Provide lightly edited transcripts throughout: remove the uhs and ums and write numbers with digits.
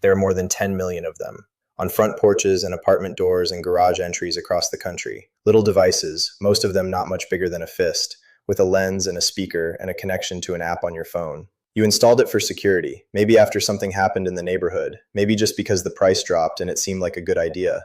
There are more than 10 million of them, on front porches and apartment doors and garage entries across the country. Little devices, most of them not much bigger than a fist, with a lens and a speaker and a connection to an app on your phone. You installed it for security, maybe after something happened in the neighborhood, maybe just because the price dropped and it seemed like a good idea.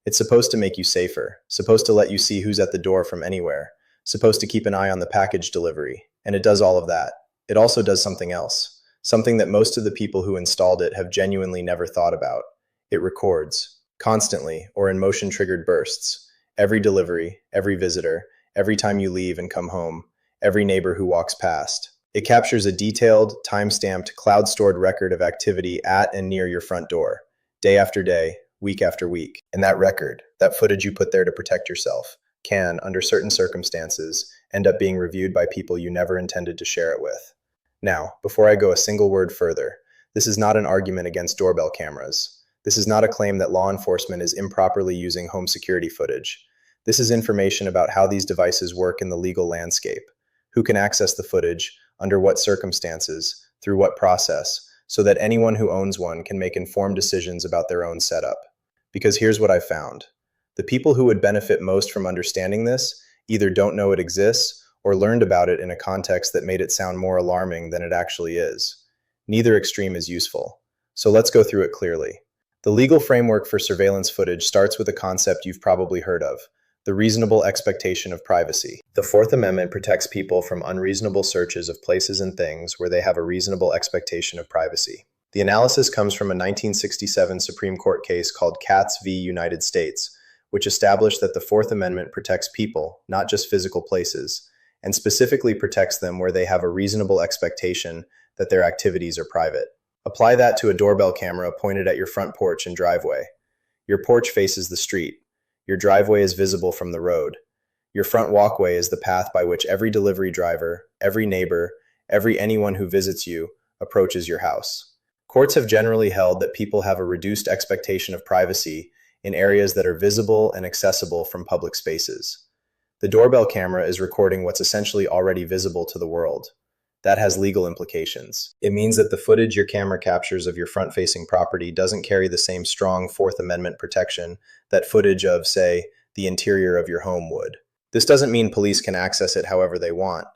It's supposed to make you safer, supposed to let you see who's at the door from anywhere, supposed to keep an eye on the package delivery, and it does all of that. It also does something else, something that most of the people who installed it have genuinely never thought about. It records, constantly or in motion-triggered bursts, every delivery, every visitor, every time you leave and come home, every neighbor who walks past. It captures a detailed, time-stamped, cloud-stored record of activity at and near your front door, day after day, week after week. And that record, that footage you put there to protect yourself, can, under certain circumstances, end up being reviewed by people you never intended to share it with. Now, before I go a single word further, this is not an argument against doorbell cameras. This is not a claim that law enforcement is improperly using home security footage. This is information about how these devices work in the legal landscape, who can access the footage, under what circumstances, through what process, so that anyone who owns one can make informed decisions about their own setup. Because here's what I've found. The people who would benefit most from understanding this either don't know it exists or learned about it in a context that made it sound more alarming than it actually is. Neither extreme is useful. So let's go through it clearly. The legal framework for surveillance footage starts with a concept you've probably heard of: the reasonable expectation of privacy. The Fourth Amendment protects people from unreasonable searches of places and things where they have a reasonable expectation of privacy. The analysis comes from a 1967 Supreme Court case called Katz v. United States, which established that the Fourth Amendment protects people, not just physical places, and specifically protects them where they have a reasonable expectation that their activities are private. Apply that to a doorbell camera pointed at your front porch and driveway. Your porch faces the street. Your driveway is visible from the road. Your front walkway is the path by which every delivery driver, every neighbor, anyone who visits you, approaches your house. Courts have generally held that people have a reduced expectation of privacy in areas that are visible and accessible from public spaces. The doorbell camera is recording what's essentially already visible to the world. That has legal implications. It means that the footage your camera captures of your front-facing property doesn't carry the same strong Fourth Amendment protection that footage of, say, the interior of your home would. This doesn't mean police can access it however they want,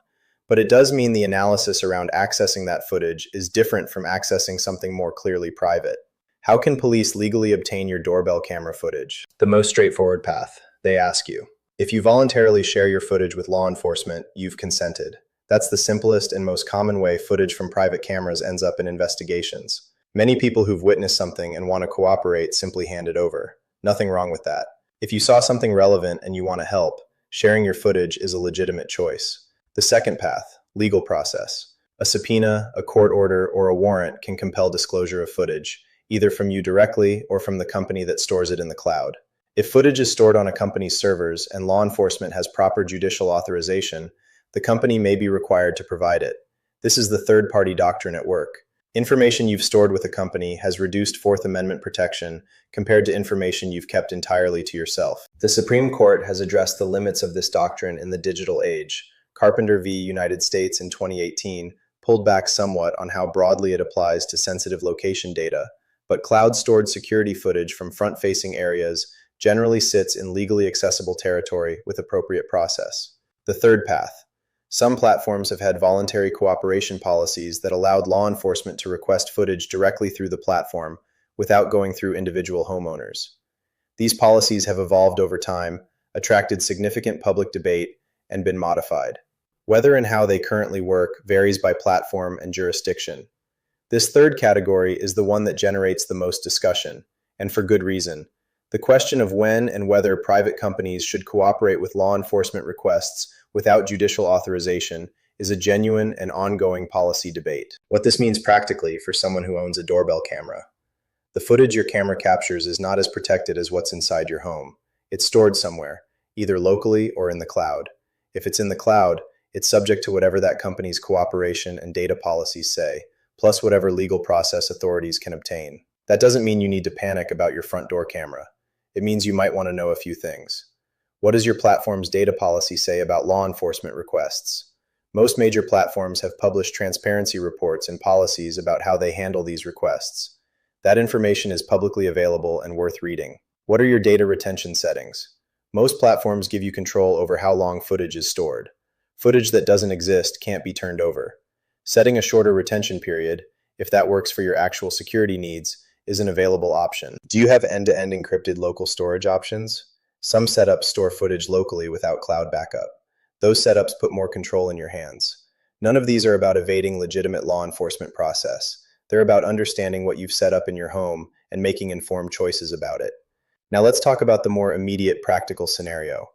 but it does mean the analysis around accessing that footage is different from accessing something more clearly private. How can police legally obtain your doorbell camera footage? The most straightforward path. They ask you. If you voluntarily share your footage with law enforcement, you've consented. That's the simplest and most common way footage from private cameras ends up in investigations. Many people who've witnessed something and want to cooperate simply hand it over. Nothing wrong with that. If you saw something relevant and you want to help, sharing your footage is a legitimate choice. The second path, legal process. A subpoena, a court order, or a warrant can compel disclosure of footage, either from you directly or from the company that stores it in the cloud. If footage is stored on a company's servers and law enforcement has proper judicial authorization, the company may be required to provide it. This is the third-party doctrine at work. Information you've stored with a company has reduced Fourth Amendment protection compared to information you've kept entirely to yourself. The Supreme Court has addressed the limits of this doctrine in the digital age. Carpenter v. United States in 2018 pulled back somewhat on how broadly it applies to sensitive location data, but cloud-stored security footage from front-facing areas generally sits in legally accessible territory with appropriate process. The third path. Some platforms have had voluntary cooperation policies that allowed law enforcement to request footage directly through the platform without going through individual homeowners. These policies have evolved over time, attracted significant public debate, and been modified. Whether and how they currently work varies by platform and jurisdiction. This third category is the one that generates the most discussion, and for good reason. The question of when and whether private companies should cooperate with law enforcement requests without judicial authorization is a genuine and ongoing policy debate. What this means practically for someone who owns a doorbell camera. The footage your camera captures is not as protected as what's inside your home. It's stored somewhere, either locally or in the cloud. If it's in the cloud, it's subject to whatever that company's cooperation and data policies say, plus whatever legal process authorities can obtain. That doesn't mean you need to panic about your front door camera. It means you might want to know a few things. What does your platform's data policy say about law enforcement requests? Most major platforms have published transparency reports and policies about how they handle these requests. That information is publicly available and worth reading. What are your data retention settings? Most platforms give you control over how long footage is stored. Footage that doesn't exist can't be turned over. Setting a shorter retention period, if that works for your actual security needs, is an available option. Do you have end-to-end encrypted local storage options? Some setups store footage locally without cloud backup. Those setups put more control in your hands. None of these are about evading legitimate law enforcement process. They're about understanding what you've set up in your home and making informed choices about it. Now let's talk about the more immediate practical scenario.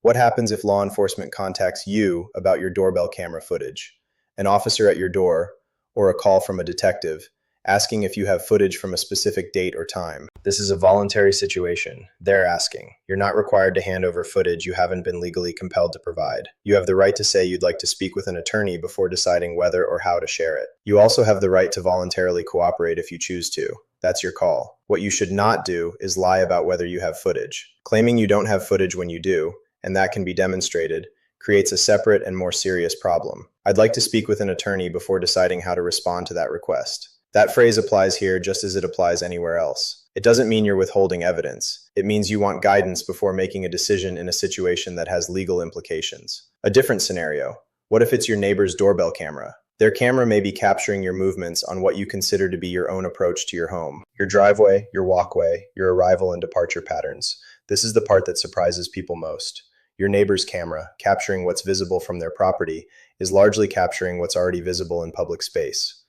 What happens if law enforcement contacts you about your doorbell camera footage? An officer at your door, or a call from a detective, asking if you have footage from a specific date or time. This is a voluntary situation. They're asking. You're not required to hand over footage you haven't been legally compelled to provide. You have the right to say you'd like to speak with an attorney before deciding whether or how to share it. You also have the right to voluntarily cooperate if you choose to. That's your call. What you should not do is lie about whether you have footage. Claiming you don't have footage when you do, and that can be demonstrated, creates a separate and more serious problem. I'd like to speak with an attorney before deciding how to respond to that request. That phrase applies here just as it applies anywhere else. It doesn't mean you're withholding evidence. It means you want guidance before making a decision in a situation that has legal implications. A different scenario. What if it's your neighbor's doorbell camera? Their camera may be capturing your movements on what you consider to be your own approach to your home. Your driveway, your walkway, your arrival and departure patterns. This is the part that surprises people most. Your neighbor's camera, capturing what's visible from their property, is largely capturing what's already visible in public space.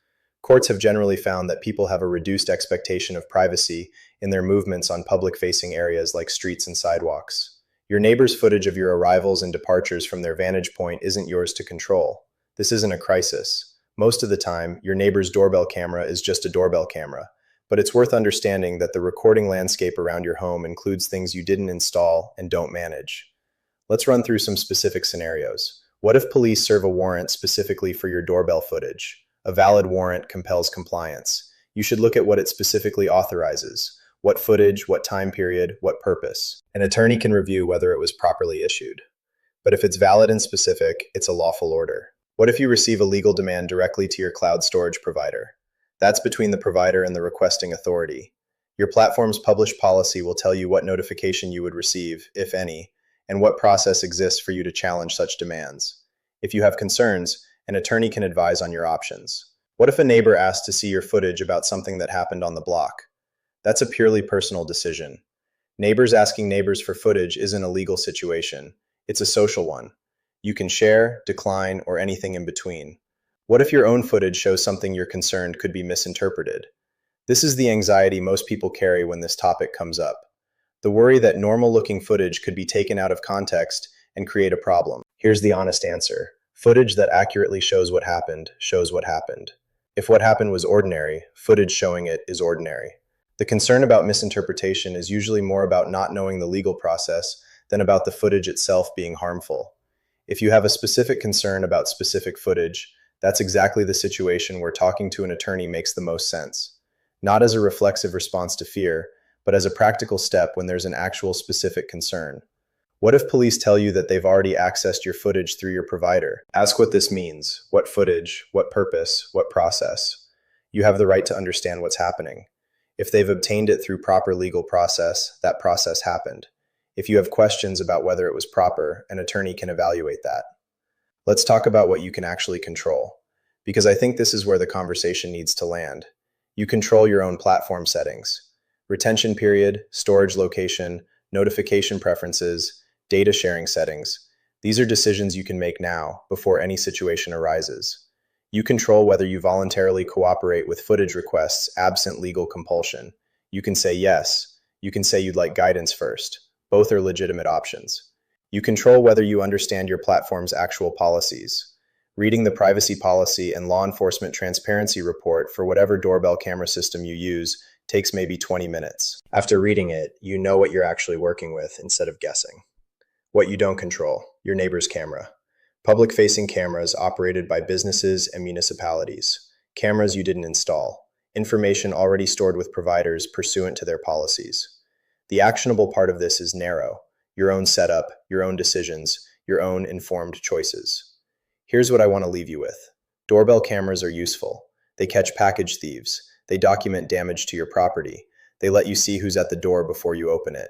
Courts have generally found that people have a reduced expectation of privacy in their movements on public-facing areas like streets and sidewalks. Your neighbor's footage of your arrivals and departures from their vantage point isn't yours to control. This isn't a crisis. Most of the time, your neighbor's doorbell camera is just a doorbell camera, but it's worth understanding that the recording landscape around your home includes things you didn't install and don't manage. Let's run through some specific scenarios. What if police serve a warrant specifically for your doorbell footage? A valid warrant compels compliance. You should look at what it specifically authorizes. What footage, what time period, what purpose. An attorney can review whether it was properly issued. But if it's valid and specific, it's a lawful order. What if you receive a legal demand directly to your cloud storage provider? That's between the provider and the requesting authority. Your platform's published policy will tell you what notification you would receive, if any, and what process exists for you to challenge such demands. If you have concerns, an attorney can advise on your options. What if a neighbor asks to see your footage about something that happened on the block? That's a purely personal decision. Neighbors asking neighbors for footage isn't a legal situation. It's a social one. You can share, decline, or anything in between. What if your own footage shows something you're concerned could be misinterpreted? This is the anxiety most people carry when this topic comes up. The worry that normal-looking footage could be taken out of context and create a problem. Here's the honest answer. Footage that accurately shows what happened shows what happened. If what happened was ordinary, footage showing it is ordinary. The concern about misinterpretation is usually more about not knowing the legal process than about the footage itself being harmful. If you have a specific concern about specific footage, that's exactly the situation where talking to an attorney makes the most sense. Not as a reflexive response to fear, but as a practical step when there's an actual specific concern. What if police tell you that they've already accessed your footage through your provider? Ask what this means. What footage? What purpose? What process? You have the right to understand what's happening. If they've obtained it through proper legal process, that process happened. If you have questions about whether it was proper, an attorney can evaluate that. Let's talk about what you can actually control, because I think this is where the conversation needs to land. You control your own platform settings. Retention period, storage location, notification preferences, data sharing settings. These are decisions you can make now, before any situation arises. You control whether you voluntarily cooperate with footage requests absent legal compulsion. You can say yes. You can say you'd like guidance first. Both are legitimate options. You control whether you understand your platform's actual policies. Reading the privacy policy and law enforcement transparency report for whatever doorbell camera system you use takes maybe 20 minutes. After reading it, you know what you're actually working with instead of guessing. What you don't control, your neighbor's camera. Public-facing cameras operated by businesses and municipalities. Cameras you didn't install. Information already stored with providers pursuant to their policies. The actionable part of this is narrow. Your own setup, your own decisions, your own informed choices. Here's what I want to leave you with. Doorbell cameras are useful. They catch package thieves. They document damage to your property. They let you see who's at the door before you open it.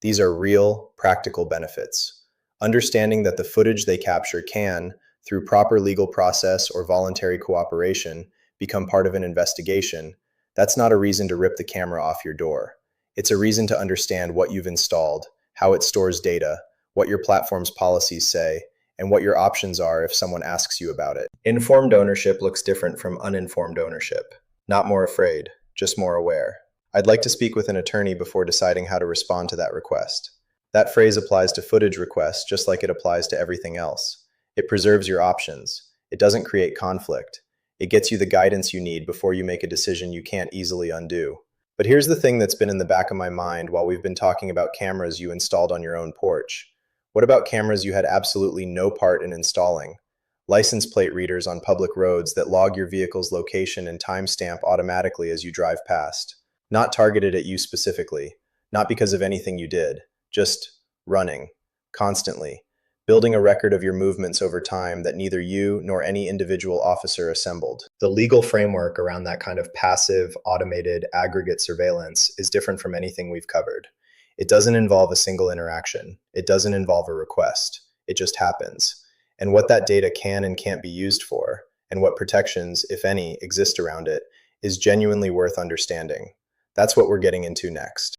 These are real, practical benefits. Understanding that the footage they capture can, through proper legal process or voluntary cooperation, become part of an investigation, that's not a reason to rip the camera off your door. It's a reason to understand what you've installed, how it stores data, what your platform's policies say, and what your options are if someone asks you about it. Informed ownership looks different from uninformed ownership. Not more afraid, just more aware. I'd like to speak with an attorney before deciding how to respond to that request. That phrase applies to footage requests just like it applies to everything else. It preserves your options. It doesn't create conflict. It gets you the guidance you need before you make a decision you can't easily undo. But here's the thing that's been in the back of my mind while we've been talking about cameras you installed on your own porch. What about cameras you had absolutely no part in installing? License plate readers on public roads that log your vehicle's location and timestamp automatically as you drive past. Not targeted at you specifically, not because of anything you did, just running, constantly, building a record of your movements over time that neither you nor any individual officer assembled. The legal framework around that kind of passive, automated, aggregate surveillance is different from anything we've covered. It doesn't involve a single interaction. It doesn't involve a request. It just happens. And what that data can and can't be used for, and what protections, if any, exist around it, is genuinely worth understanding. That's what we're getting into next.